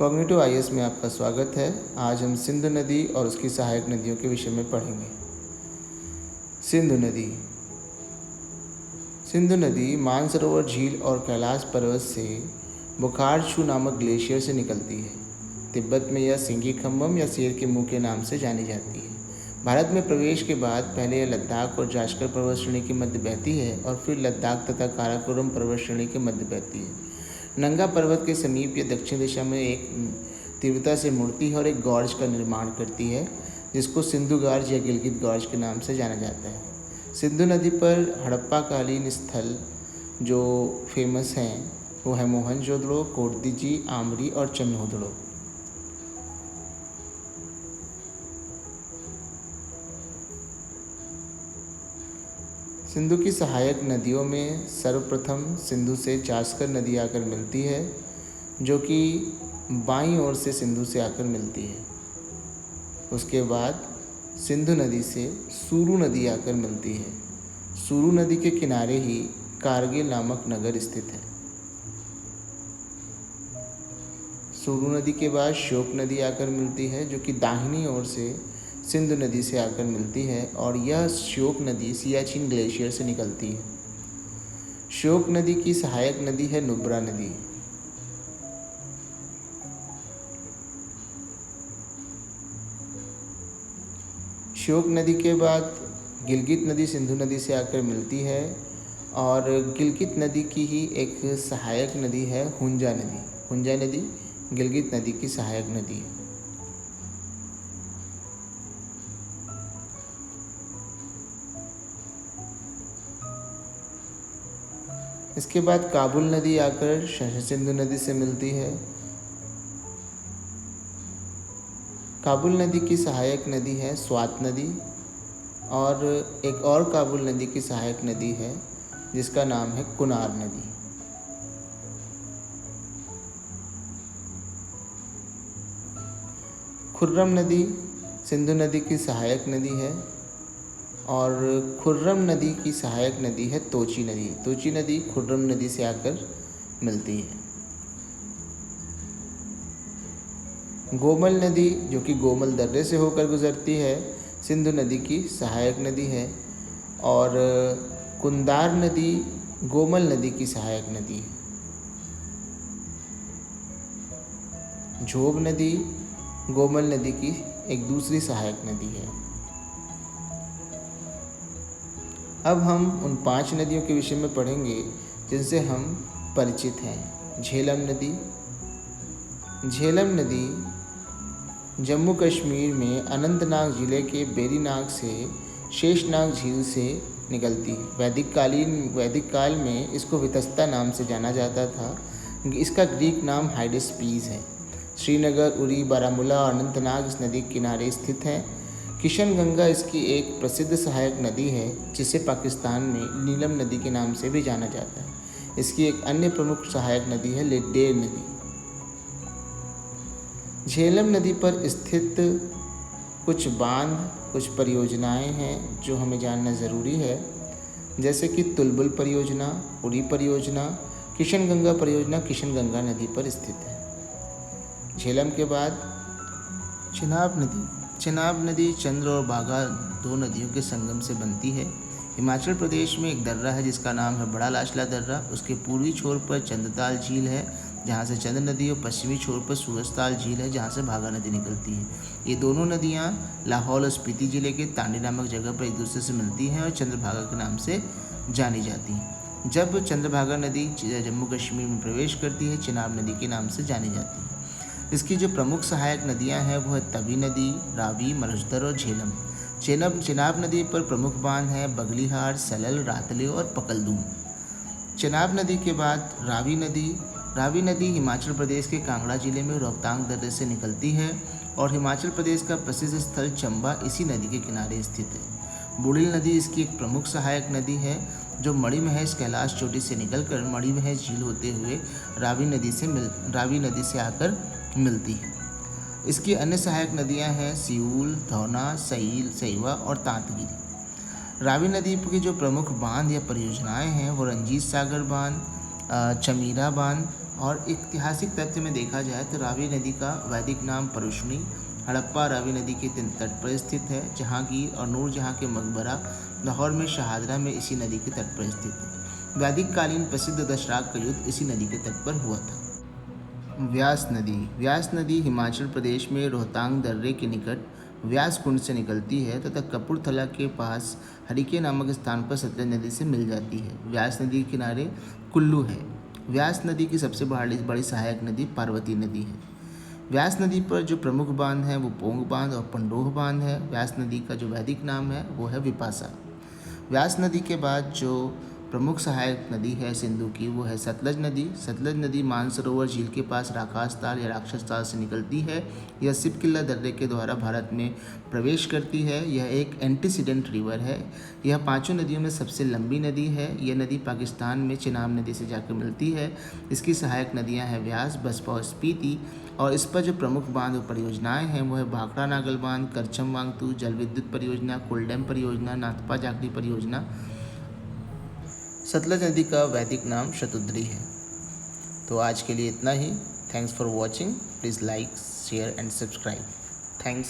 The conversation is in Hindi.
कॉग्निटिव आईएएस में आपका स्वागत है। आज हम सिंधु नदी और उसकी सहायक नदियों के विषय में पढ़ेंगे। सिंधु नदी। सिंधु नदी मानसरोवर झील और कैलाश पर्वत से बुखारछू नामक ग्लेशियर से निकलती है। तिब्बत में यह सिंगी खम्भम या शेर के मुंह के नाम से जानी जाती है। भारत में प्रवेश के बाद पहले यह लद्दाख और जास्कर पर्वत श्रेणी के मध्य बहती है और फिर लद्दाख तथा काराकोरम पर्वत श्रेणी के मध्य बहती है। नंगा पर्वत के समीप या दक्षिण दिशा में एक तीव्रता से मुड़ती है और एक गॉर्ज का निर्माण करती है, जिसको सिंधु गॉर्ज या गिलगित गॉर्ज के नाम से जाना जाता है। सिंधु नदी पर हड़प्पाकालीन स्थल जो फेमस हैं वो है मोहनजोदड़ो, कोटदीजी, आमरी और चन्होदड़ो। सिंधु की सहायक नदियों में सर्वप्रथम सिंधु से जास्कर नदी आकर मिलती है, जो कि बाईं ओर से सिंधु से आकर मिलती है। उसके बाद सिंधु नदी से सूरू नदी आकर मिलती है। सूरू नदी के किनारे ही कारगिल नामक नगर स्थित है। सूरू नदी के बाद श्योक नदी आकर मिलती है, जो कि दाहिनी ओर से सिंधु नदी से आकर मिलती है और यह श्योक नदी सियाचिन ग्लेशियर से निकलती है। श्योक नदी की सहायक नदी है नुब्रा नदी। श्योक नदी के बाद गिलगित नदी सिंधु नदी से आकर मिलती है और गिलगित नदी की ही एक सहायक नदी है हुंजा नदी। हुंजा नदी गिलगित नदी की सहायक नदी है। इसके बाद काबुल नदी आकर सिंधु नदी से मिलती है। काबुल नदी की सहायक नदी है स्वात नदी और एक और काबुल नदी की सहायक नदी है जिसका नाम है कुनार नदी। खुर्रम नदी सिंधु नदी की सहायक नदी है और खुर्रम नदी की सहायक नदी है तोची नदी। तोची नदी खुर्रम नदी से आकर मिलती है। गोमल नदी, जो कि गोमल दर्रे से होकर गुजरती है, सिंधु नदी की सहायक नदी है और कुंदार नदी गोमल नदी की सहायक नदी है। झोब नदी गोमल नदी की एक दूसरी सहायक नदी है। अब हम उन 5 नदियों के विषय में पढ़ेंगे जिनसे हम परिचित हैं। झेलम नदी। झेलम नदी जम्मू कश्मीर में अनंतनाग जिले के बेरीनाग से शेषनाग झील से निकलती है। वैदिक काल में इसको वितस्ता नाम से जाना जाता था। इसका ग्रीक नाम हाइडेस्पीस है। श्रीनगर, उरी, बारामूला और अनंतनाग इस नदी के किनारे स्थित हैं। किशनगंगा इसकी एक प्रसिद्ध सहायक नदी है, जिसे पाकिस्तान में नीलम नदी के नाम से भी जाना जाता है। इसकी एक अन्य प्रमुख सहायक नदी है लिड्डेर नदी। झेलम नदी पर स्थित कुछ बांध, कुछ परियोजनाएं हैं जो हमें जानना ज़रूरी है, जैसे कि तुलबुल परियोजना, उरी परियोजना, किशनगंगा परियोजना किशनगंगा नदी पर स्थित है। झेलम के बाद चिनाब नदी। चिनाब नदी चंद्र और बाघा 2 नदियों के संगम से बनती है। हिमाचल प्रदेश में एक दर्रा है जिसका नाम है बड़ा लाचला दर्रा। उसके पूर्वी छोर पर चंद्रताल झील है, जहाँ से चंद्र नदी, और पश्चिमी छोर पर सूरजताल झील है, जहाँ से भागा नदी निकलती है। ये दोनों नदियाँ लाहौल और स्पीति जिले के तांडी नामक जगह पर एक दूसरे से मिलती हैं और चंद्रभागा के नाम से जानी जाती हैं। जब चंद्रभागा नदी जम्मू कश्मीर में प्रवेश करती है, चिनाब नदी के नाम से जानी जाती है। इसकी जो प्रमुख सहायक नदियां हैं वो है तवी नदी, रावी, मरुधर और झेलम। चिनाब नदी पर प्रमुख बांध हैं बगलीहार, सलल, रातले और पकलदूम। चिनाब नदी के बाद रावी नदी। रावी नदी हिमाचल प्रदेश के कांगड़ा जिले में रोहतांग दर्रे से निकलती है और हिमाचल प्रदेश का प्रसिद्ध स्थल चंबा इसी नदी के किनारे स्थित है। बुढ़िल नदी इसकी एक प्रमुख सहायक नदी है, जो मणिमहेश कैलाश चोटी से निकलकर मणिमहेश झील होते हुए रावी नदी से आकर मिलती है। इसकी अन्य सहायक नदियां हैं सियूल, धौना, सईल, सईवा और तांतगिरी। रावी नदी की जो प्रमुख बांध या परियोजनाएं हैं वो रंजीत सागर बांध, चमीरा बांध, और ऐतिहासिक तथ्य में देखा जाए तो रावी नदी का वैदिक नाम परुष्णी, हड़प्पा रावी नदी के तट पर स्थित है। जहांगीर और नूरजहां के मकबरा लाहौर में शहादरा में इसी नदी के तट पर स्थित है। वैदिक कालीन प्रसिद्ध दशराग का युद्ध इसी नदी के तट पर हुआ था। व्यास नदी हिमाचल प्रदेश में रोहतांग दर्रे के निकट व्यास कुंड से निकलती है तथा कपूरथला के पास हरिके नामक स्थान पर सतलज नदी से मिल जाती है। व्यास नदी के किनारे कुल्लू है। व्यास नदी की सबसे बड़ी सहायक नदी पार्वती नदी है। व्यास नदी पर जो प्रमुख बांध हैं वो पोंग बांध और पंडोह बांध है। व्यास नदी का जो वैदिक नाम है वो है विपासा। व्यास नदी के बाद जो प्रमुख सहायक नदी है सिंधु की वो है सतलज नदी। सतलज नदी मानसरोवर झील के पास राकास ताल या राक्षस ताल से निकलती है। यह सिपकिल्ला दर्रे के द्वारा भारत में प्रवेश करती है। यह एक एंटीसीडेंट रिवर है। यह पांचों नदियों में सबसे लंबी नदी है। यह नदी पाकिस्तान में चिनाब नदी से जाकर मिलती है। इसकी सहायक नदियाँ हैं व्यास, बसपा और स्पीति। और इस पर जो प्रमुख बांध और परियोजनाएं हैं वो है भाखड़ा नागल बांध, करछम वांगतू जल विद्युत परियोजना, कोलडैम परियोजना, नाथपा जाखड़ी परियोजना। सतलज नदी का वैदिक नाम शतुद्री है। तो आज के लिए इतना ही। Thanks for watching. Please like, share and subscribe. Thanks.